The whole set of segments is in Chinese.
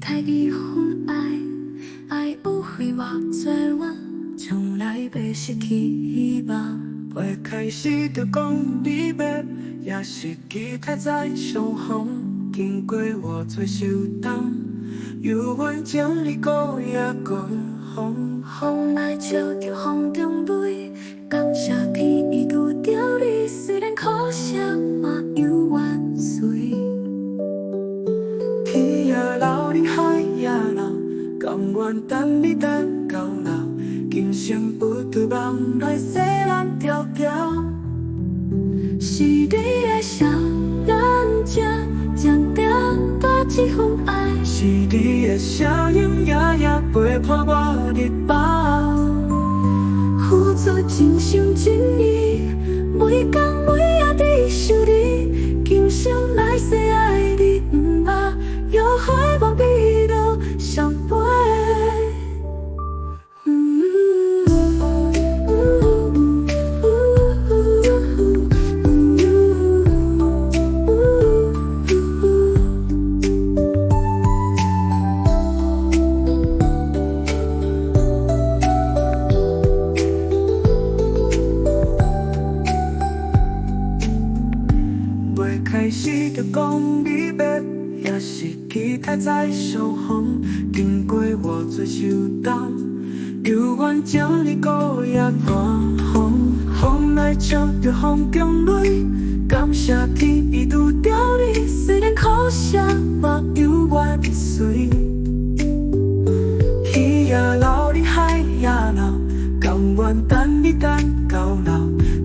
太离婚爱有许偌多我，将来袂失去希望。袂开始就讲离别，也是期待再相逢。经过我最受伤，有缘将你孤夜讲风。风来照着风中泪，感谢天伊拄着你，虽然苦涩嘛有缘随。天也老，你海也老，甘愿等你等到老，今生不对梦来西南迢迢。是你的笑颜静静打一份爱，是你的声音夜夜陪伴我日饱，付出真心真意，每天每夜在想你，今生来世爱你不怕，有海望比路相陪。开始就讲离别，也是期待再相逢。经过我最受伤，有缘将你孤夜赶风。风来照着风中泪，感谢天伊拄着你，虽然苦涩嘛有缘随。天也老，你海也老，甘愿等你等到老，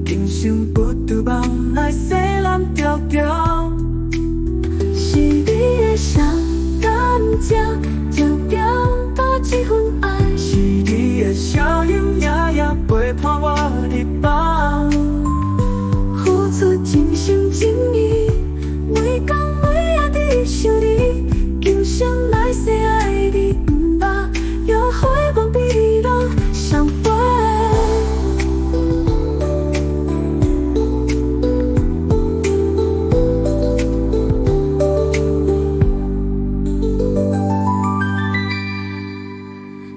今生不对梦来西南迢迢。是你的笑颜静静打一份爱，是你的声音夜夜陪伴我日饱，付出真心真意，每天每夜在想你，今生来世爱你不怕，有海望比路相陪。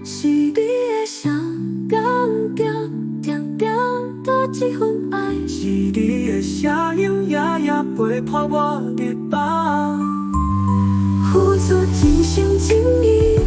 是你的笑颜静静打一份爱，是你的声音夜夜陪伴我日饱，付出真心真意。